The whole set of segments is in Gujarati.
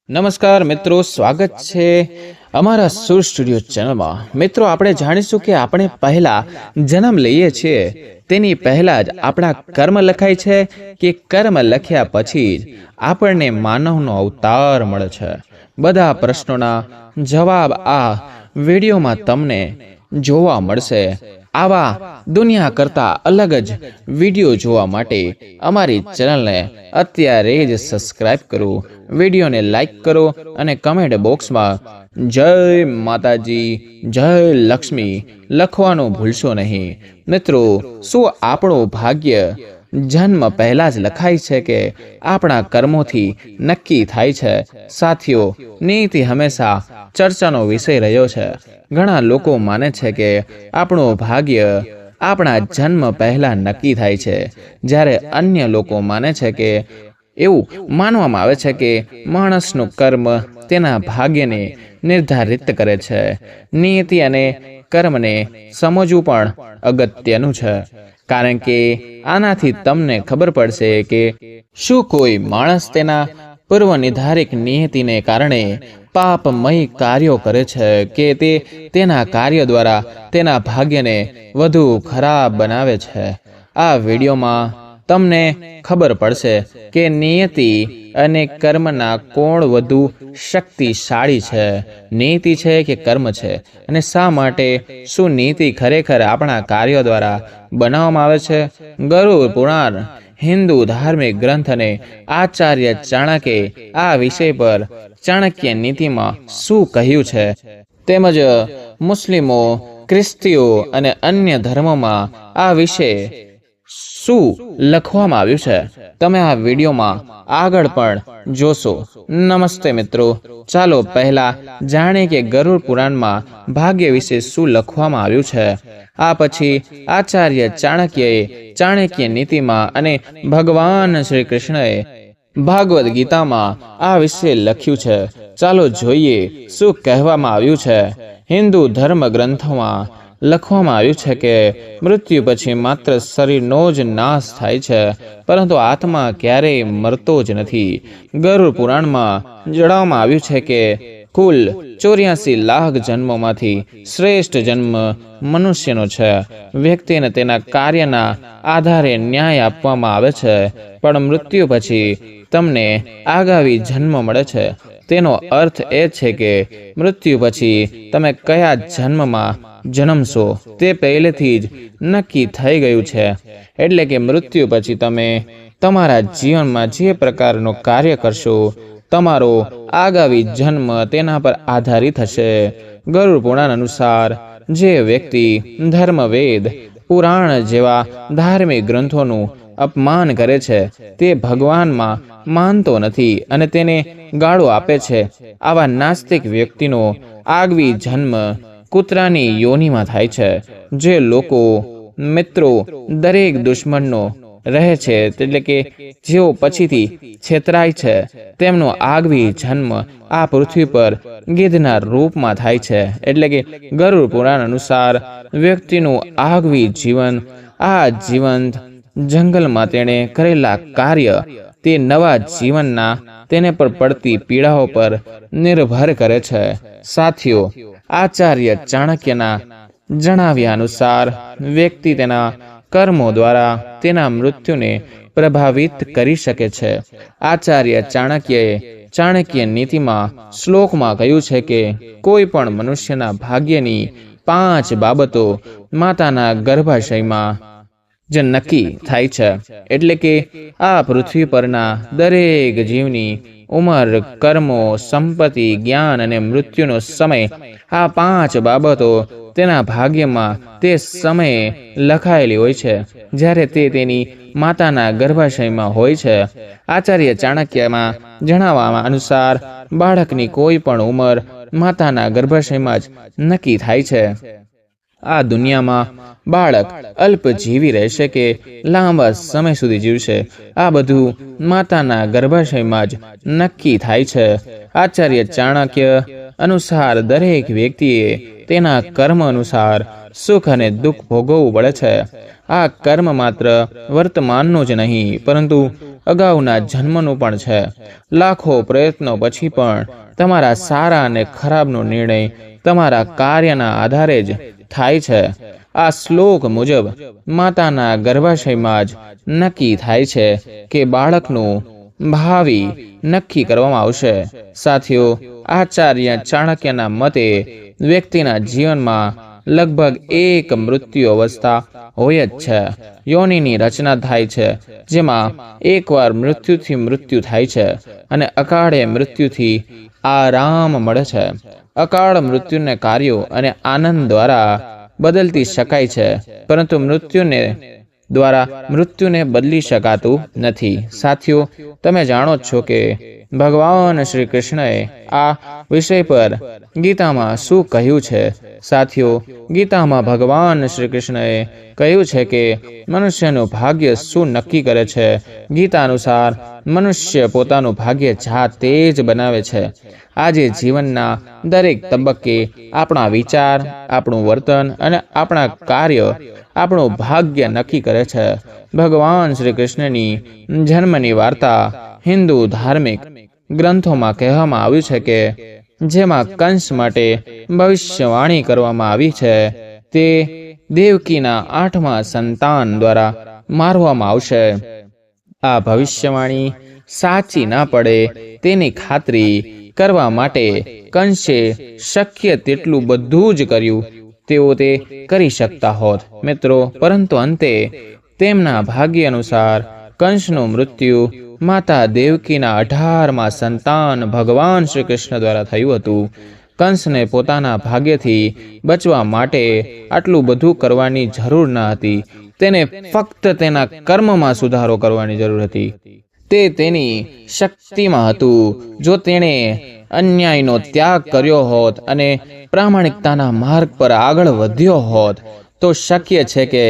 નમસ્કાર મિત્રો, સ્વાગત છે અમારા સુર સ્ટુડિયો ચેનલમાં। મિત્રો, આપણે જાણીશું કે આપણે પહેલા જન્મ લઈએ છીએ તેની પહેલા જ આપણા કર્મ લખાય છે કે કર્મ લખ્યા પછી જ આપણને માનવનો અવતાર મળે છે। બધા પ્રશ્નોના જવાબ આ વિડીયોમાં તમને જોવા મળશે। આવા દુનિયા કરતા અલગ જ વિડીયો જોવા માટે અમારી ચેનલને અત્યારે જ સબસ્ક્રાઇબ કરો, વિડીયોને લાઈક કરો અને કમેન્ટ બોક્સમાં જય માતાજી, જય લક્ષ્મી લખવાનું ભૂલશો નહીં। મિત્રો, શું આપણું ભાગ્ય જન્મ પહેલા જ લખાય છે કે આપણા કર્મોથી નક્કી થાય છે? સાથીઓ, નીતિ હંમેશા ચર્ચાનો વિષય રહ્યો છે। ઘણા લોકો માને છે કે આપણું ભાગ્ય આપણા જન્મ પહેલા નક્કી થાય છે, જ્યારે અન્ય લોકો માને છે કે એવું માનવામાં આવે છે કે માણસનું કર્મ તેના ભાગ્યને નિર્ધારિત કરે છે। નીતિ અને કર્મને સમજવું પણ અગત્યનું છે, કારણ કે આનાથી તમને ખબર પડશે કે શું કોઈ માણસ તેના પૂર્વ નિર્ધારિત નિયતિને કારણે પાપમય કાર્યો કરે છે કે તે તેના કાર્ય દ્વારા તેના ભાગ્યને વધુ ખરાબ બનાવે છે। આ વિડીયોમાં તમને ખબર પડશે કે નિયતિ અને કર્મના કોણ વધુ શક્તિશાળી છે, નીતિ છે કે કર્મ છે, અને શા માટે શું નીતિ ખરેખર આપણા કાર્યો દ્વારા બનાવવામાં આવે છે? ગરુડ પુરાણ, હિન્દુ ધાર્મિક ગ્રંથ અને આચાર્ય ચાણક્યે આ વિષય પર ચાણક્ય નીતિમાં શું કહ્યું છે, તેમજ મુસ્લિમો, ખ્રિસ્તીઓ અને અન્ય ધર્મોમાં આ વિશે શું લખવામાં આવ્યું છે, તમે આ વિડીયોમાં આગળ પણ જોશો। નમસ્તે મિત્રો, ચાલો પહેલા જાણીએ કે ગરુડ પુરાણમાં ભાગ્ય વિશે શું લખવામાં આવ્યું છે। આ પછી આચાર્ય ચાણક્યએ ચાણક્ય નીતિમાં અને ભગવાન શ્રી કૃષ્ણએ ભાગવદ ગીતામાં આ વિશે લખ્યું છે। ચાલો જોઈએ શું કહેવામાં આવ્યું છે। હિન્દુ ધર્મ ગ્રંથોમાં લખવામાં આવ્યું છે કે મૃત્યુ પછી માત્ર શરીરનો જ નાશ થાય છે, પરંતુ આત્મા ક્યારેય મરતો જ નથી। ગરુડ પુરાણમાં જણાવવામાં આવ્યું છે કે કુલ 84 લાખ જન્મોમાંથી શ્રેષ્ઠ જન્મ મનુષ્યનો છે। વ્યક્તિને તેના કાર્યના આધારે ન્યાય આપવામાં આવે છે, પણ મૃત્યુ પછી તમને આગામી જન્મ મળે છે। તેનો અર્થ એ છે કે મૃત્યુ પછી તમે કયા જન્મમાં જન્મશો તે પહેલેથી જ નક્કી થઈ ગયું છે। એટલે કે મૃત્યુ પછી તમે તમારા જીવનમાં જે પ્રકારનું કાર્ય કરશો, તમારો આગામી જન્મ તેના પર આધારિત હશે। ગરુડ પુરાણ અનુસાર જે વ્યક્તિ ધર્મ, વેદ, પુરાણ જેવા ધાર્મિક ગ્રંથોનું અપમાન કરે છે, તે ભગવાનમાં માનતો નથી અને તેને ગાળો આપે છે, આવા નાસ્તિક વ્યક્તિનો આગવી જન્મ કૂતરાની યોનિમાં થાય છે। જે લોકો મિત્રો દરેક દુશ્મનનો રહે છે, એટલે કે જેઓ પછીથી છેતરાય છે, તેમનો આગવી જન્મ આ પૃથ્વી પર ગીધના રૂપમાં થાય છે। એટલે કે ગરુડ પુરાણ અનુસાર વ્યક્તિનું આગવી જીવન આ જીવંત જંગલમાં તેણે કરેલા કાર્ય તે નવા જીવનના તેને પર પડતી પીડાઓ પર નિર્ભર કરે છે। સાથીઓ, આચાર્ય ચાણક્યના જણાવ્યા અનુસાર વ્યક્તિ તેના કર્મો દ્વારા તેના મૃત્યુને પ્રભાવિત કરી શકે છે। આચાર્ય ચાણક્યએ ચાણક્ય નીતિમાં શ્લોકમાં કહ્યું છે કે કોઈ પણ મનુષ્યના ભાગ્યની 5 બાબતો માતાના ગર્ભાશયમાં જ નક્કી થાય છે। એટલે કે આ પૃથ્વી પરના દરેક જીવની ઉંમર, કર્મો, સંપત્તિ, જ્ઞાન અને મૃત્યુનો સમય, આ 5 બાબતો તેના ભાગ્યમાં તે સમયે લખાયેલી હોય છે જ્યારે તે તેની માતાના ગર્ભાશયમાં હોય છે। આચાર્ય ચાણક્યમાં જણાવવામાં અનુસાર બાળકની કોઈ પણ ઉંમર માતાના ગર્ભાશયમાં જ નક્કી થાય છે। આ દુનિયામાં બાળક અલ્પ જીવી રહેશે કે લાંબા સમય સુધી જીવશે, આ બધું માતાના ગર્ભાશયમાં જ નક્કી થાય છે। આચાર્ય ચાણક્ય અનુસાર દરેક વ્યક્તિએ તેના કર્મ અનુસાર સુખ અને દુઃખ ભોગવવું પડે છે। આ કર્મ માત્ર વર્તમાનનું જ નહીં, પરંતુ અગાઉના જન્મનું પણ છે. લાખો પ્રયત્નો પછી પણ તમારા સારા અને ખરાબનો નિર્ણય તમારા કાર્યના આધારે જ થાય છે. આ શ્લોક મુજબ માતાના ગર્ભાશયમાં જ નક્કી થાય છે કે બાળકનું ભાવિ નક્કી કરવામાં આવશે. સાથીઓ, આચાર્ય ચાણક્યના મતે વ્યક્તિના જીવનમાં લગભગ એક મૃત્યુ અવસ્થા હોય જ છે. યોનિની રચના થાય છે, જેમાં એકવાર મૃત્યુથી મૃત્યુ થાય છે અને અકાળે મૃત્યુથી આરામ મળે છે. અકાળ મૃત્યુને કાર્યો અને આનંદ દ્વારા બદલતી શકાય છે, પરંતુ મૃત્યુને બદલી શકાતું નથી. સાથીઓ, તમે જાણો છો કે ભગવાન શ્રી કૃષ્ણએ આ વિષય પર ગીતામાં શું કહ્યું છે? સાથીઓ, ગીતામાં ભગવાન શ્રી કૃષ્ણએ કહ્યું છે કે મનુષ્યનું ભાગ્ય શું નક્કી કરે છે. ગીતા અનુસાર મનુષ્ય પોતાનું ભાગ્ય જાતે જ બનાવે છે. આજે જીવનના દરેક તબક્કે આપણા વિચાર, આપણું વર્તન અને આપણા કાર્ય આપણું ભાગ્ય નક્કી કરે છે. ભગવાન શ્રી કૃષ્ણની જન્મની વાર્તા હિન્દુ ધાર્મિક ગ્રંથોમાં કહેવામાં આવ્યું છે કે જેમાં કંસ માટે ભવિષ્યવાણી કરવામાં આવી છે. તે દેવકીના 8મા સંતાન દ્વારા મારવામાં આવશે. આ ભવિષ્યવાણી સાચી ના પડે તેની ખાતરી કરવા માટે કંસે શક્ય તેટલું બધું જ કર્યું. તેઓ તે કરી શકતા હોત મિત્રો, પરંતુ અંતે તેમના ભાગ્ય અનુસાર કંસનું મૃત્યુ માતા દેવકીના 18મા સંતાન ભગવાન શ્રી કૃષ્ણ દ્વારા થયું હતું. કંસને પોતાના ભાગ્યથી બચવા માટે આટલું બધું કરવાની જરૂર ન હતી. તેને ફક્ત તેના કર્મમાં સુધારો કરવાની જરૂર હતી. તે તેની શક્તિમાં હતું. જો તેણે અન્યાયનો ત્યાગ કર્યો હોત અને પ્રામાણિકતાના માર્ગ પર આગળ વધ્યો હોત તો શક્ય છે કે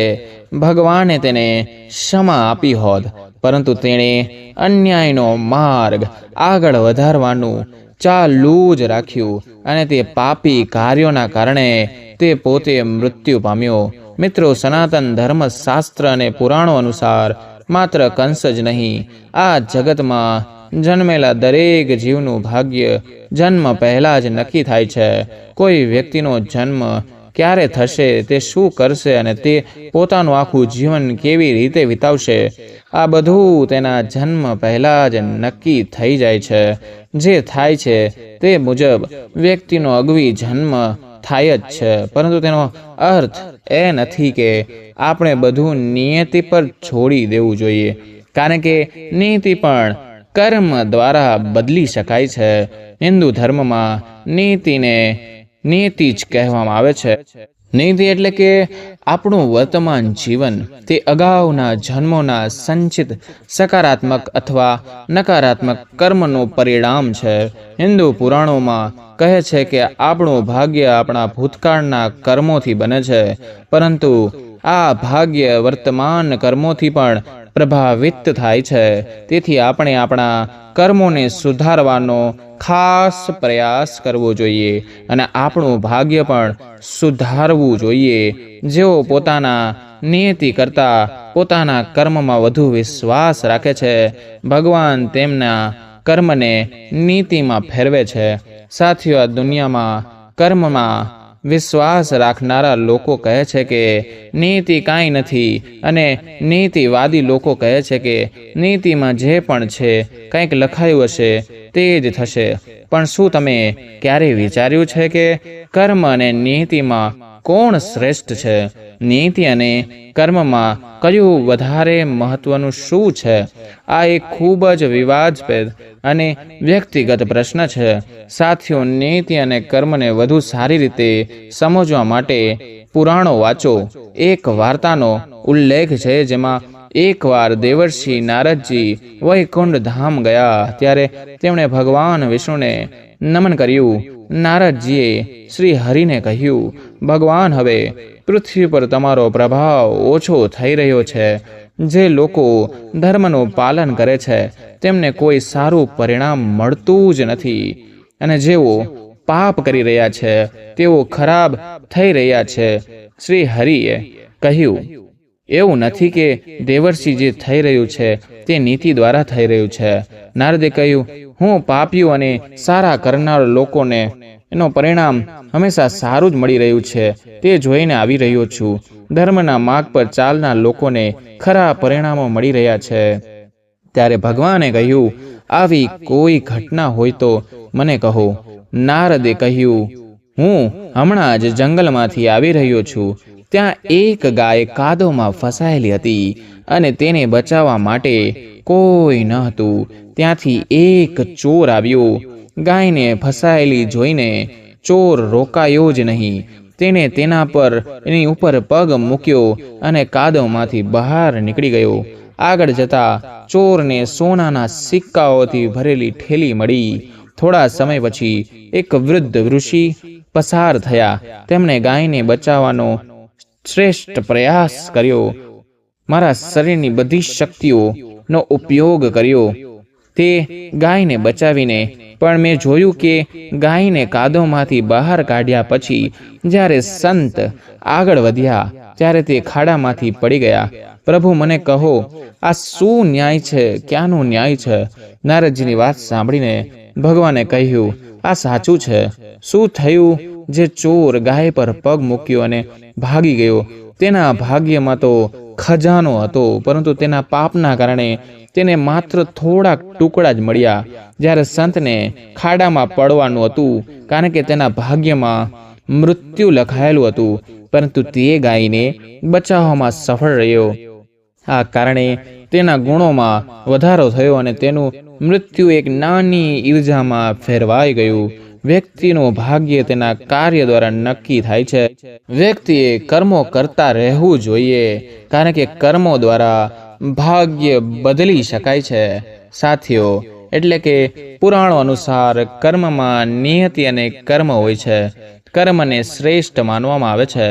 ભગવાને તેને ક્ષમા આપી હોત, પરંતુ તેણે અન્યાયનો માર્ગ આગળ વધારવાનું ચાલુ જ રાખ્યું અને તે પાપી કાર્યોના કારણે તે પોતે મૃત્યુ પામ્યો. મિત્રો, સનાતન ધર્મશાસ્ત્ર અને પુરાણો અનુસાર માત્ર કંસ જ નહીં, આ જગતમાં જન્મેલા દરેક જીવનું ભાગ્ય જન્મ પહેલા જ નક્કી થાય છે. કોઈ વ્યક્તિનો જન્મ ક્યારે થશે, તે શું કરશે અને તે પોતાનું આખું જીવન કેવી રીતે વિતાવશે, આ બધું તેના જન્મ પહેલા જ નક્કી થઈ જાય છે. જે થાય છે તે મુજબ વ્યક્તિનો અગવી જન્મ થાય જ છે, પરંતુ તેનો અર્થ એ નથી કે આપણે બધું નિયતિ પર છોડી દેવું જોઈએ, કારણ કે નીતિ પણ કર્મ દ્વારા બદલી શકાય છે. હિન્દુ ધર્મમાં નીતિને નીતિ જ કહેવામાં આવે છે. નીતિ એટલે કે આપણું વર્તમાન જીવન તે અગાઉના જન્મોના સંચિત સકારાત્મક અથવા નકારાત્મક કર્મનું પરિણામ છે. હિન્દુ પુરાણોમાં કહે છે કે આપણું ભાગ્ય આપણા ભૂતકાળના કર્મોથી બને છે, પરંતુ આ ભાગ્ય વર્તમાન કર્મોથી પણ પ્રભાવિત થાય છે. તેથી આપણે આપણા કર્મોને સુધારવાનો ખાસ પ્રયાસ કરવો જોઈએ અને આપણું ભાગ્ય પણ સુધારવું જોઈએ. જેઓ પોતાના નિયતિ કરતાં પોતાના કર્મમાં વધુ વિશ્વાસ રાખે છે, ભગવાન તેમના કર્મને નીતિમાં ફેરવે છે. સાથીઓ, આ દુનિયામાં કર્મમાં વિશ્વાસ રાખનારા લોકો કહે છે કે નીતિ કાંઈ નથી અને નીતિવાદી લોકો કહે છે કે નીતિમાં જે પણ છે કંઈક લખાયું હશે તે જ થશે. પણ શું તમે ક્યારેય વિચાર્યું છે કે કર્મ અને નીતિમાં કોણ શ્રેષ્ઠ છે? નીતિ અને કર્મમાં કયું વધારે મહત્વનું શું છે? આ એક ખૂબ જ વિવાદાસ્પદ અને વ્યક્તિગત પ્રશ્ન છે. સાથીઓ, નીતિ અને કર્મને વધુ સારી રીતે સમજવા માટે પુરાણો વાંચો. એક વાર્તાનો ઉલ્લેખ છે જેમાં એકવાર દેવર્ષિ નારદજી વૈકુંઠ ધામ ગયા. ત્યારે તેમણે ભગવાન વિષ્ણુને નમન કર્યું. નારદજીએ શ્રી હરિને કહ્યું, ભગવાન, હવે પૃથ્વી પર તમારો પ્રભાવ ઓછો થઈ રહ્યો છે. જે લોકો ધર્મનું પાલન કરે છે તેમને કોઈ સારું પરિણામ મળતું જ નથી, અને જેઓ પાપ કરી રહ્યા છે તેઓ ખરાબ થઈ રહ્યા છે. શ્રી હરિએ કહ્યું, એવું નથી કે દેવર્ષિ જે થઈ રહ્યું છે તે નીતિ દ્વારા થઈ રહ્યું છે. નારદે કહ્યું, હું પાપીઓ અને સારા કરનાર લોકોને એનું પરિણામ હંમેશા સારું જ મળી રહ્યું છે તે જોઈને આવી રહ્યો છું. ધર્મના માર્ગ પર ચાલનાર લોકોને ખરા પરિણામો મળી રહ્યા છે. ત્યારે ભગવાને કહ્યું, આવી કોઈ ઘટના હોય તો મને કહો. નારદે કહ્યું, હું હમણાં જ જંગલમાંથી આવી રહ્યો છું. ત્યાં એક ગાય કાદવમાં ફસાયેલી હતી અને તેને બચાવવા માટે કોઈ ન હતું. ત્યાંથી એક ચોર આવ્યો. ગાયને ફસાયેલી જોઈને ચોર રોકાયો જ નહીં. તેણે એની ઉપર પગ મૂક્યો અને કાદવમાંથી બહાર નીકળી ગયો. આગળ જતા ચોરને સોનાના સિક્કાઓથી ભરેલી થેલી મળી. થોડા સમય પછી એક વૃદ્ધ ઋષિ પસાર થયા. તેમણે ગાયને બચાવવાનો શ્રેષ્ઠ પ્રયાસ કર્યો. મારા શરીરની બધી શક્તિઓનો ઉપયોગ કર્યો તે ગાયને બચાવીને, પણ મેં જોયું કે ગાયને કાદવમાંથી બહાર કાઢ્યા પછી જ્યારે સંત આગળ વધ્યા ત્યારે તે ખાડામાંથી પડી ગયા. પ્રભુ, મને કહો, આ શું ન્યાય છે? ક્યાંનો ન્યાય છે? નારદજીની વાત સાંભળીને ભગવાને કહ્યું, આ સાચું છે. શું થયું? જે ચોર ગાય પર પગ મૂક્યો અને ભાગી ગયો, તેના ભાગ્યમાં તો ખજાનો હતો, પરંતુ તેના પાપના કારણે તેને માત્ર થોડાક ટુકડા જ મળ્યા. જ્યારે સંતને ખાડામાં પડવાનું હતું કારણ કે તેના ભાગ્યમાં મૃત્યુ લખાયેલું હતું, પરંતુ તે ગાયને બચાવવામાં સફળ રહ્યો. આ કારણે તેના ગુણોમાં વધારો થયો અને તેનું મૃત્યુ એક નાની ઈર્જામાં ફેરવાઈ ગયું. વ્યક્તિનું ભાગ્ય તેના કાર્ય દ્વારા નક્કી થાય છે. વ્યક્તિએ કર્મો કરતા રહેવું જોઈએ, કારણ કે કર્મો દ્વારા ભાગ્ય બદલી શકાય છે. સાથીઓ, એટલે કે પુરાણો અનુસાર કર્મમાં નિયતિ અને કર્મ હોય છે. કર્મને શ્રેષ્ઠ માનવામાં આવે છે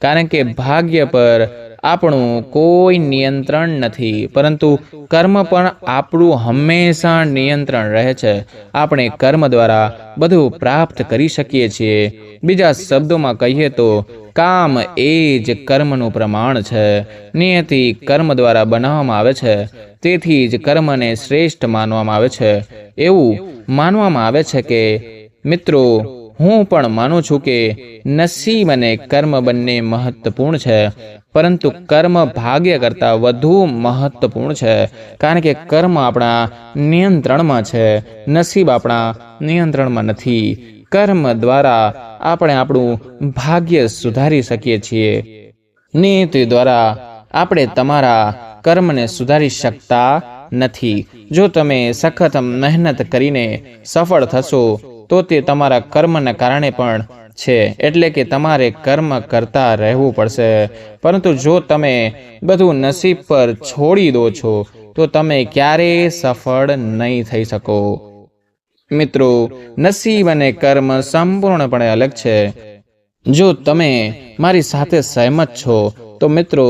કારણ કે ભાગ્ય પર આપણું કોઈ નિયંત્રણ નથી, પરંતુ કર્મ પર આપણું હંમેશા નિયંત્રણ રહે છે. આપણે કર્મ દ્વારા બધું પ્રાપ્ત કરી શકીએ છીએ. બીજા શબ્દોમાં કહીએ તો કામ એ જ કર્મનું પ્રમાણ છે. નિયતિ કર્મ દ્વારા બનાવવામાં આવે છે, તેથી જ કર્મને શ્રેષ્ઠ માનવામાં આવે છે. એવું માનવામાં આવે છે કે મિત્રો, હું પણ માનું છું કે નસીબ અને કર્મ બંને મહત્વપૂર્ણ છે, પરંતુ કર્મ ભાગ્ય કરતાં વધુ મહત્વપૂર્ણ છે, કારણ કે કર્મ આપણા નિયંત્રણમાં છે, નસીબ આપણા નિયંત્રણમાં નથી. કર્મ દ્વારા આપણે આપણું ભાગ્ય સુધારી શકીએ છીએ. નીતિ દ્વારા આપણે તમારા કર્મને સુધારી શકતા નથી. જો તમે સખત મહેનત કરીને સફળ થશો તો તે તમારા કર્મના કારણે પણ છે, એટલે કે તમારે કર્મ કરતા રહેવું પડશે. પરંતુ જો તમે બધું નસીબ પર છોડી દો છો તો તમે ક્યારેય સફળ નહીં થઈ શકો. મિત્રો, નસીબ અને કર્મ સંપૂર્ણપણે અલગ છે. જો તમે મારી સાથે સહેમત છો તો મિત્રો,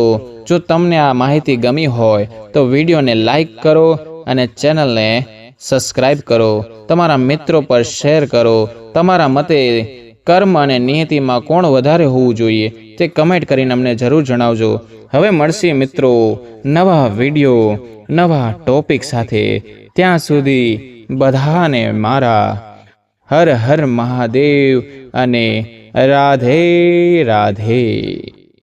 જો તમને આ માહિતી ગમી હોય તો વિડીયોને લાઈક કરો અને ચેનલને સબસ્ક્રાઇબ કરો. તમારા મિત્રો પર શેર કરો. તમારા મતે કર્મ અને નિયતિમાં કોણ વધારે હોવું જોઈએ તે કમેન્ટ કરીને અમને જરૂર જણાવજો. હવે મળશે મિત્રો નવા વિડીયો, નવા ટોપિક સાથે. ત્યાં સુધી બધાને મારા હર હર મહાદેવ અને રાધે રાધે.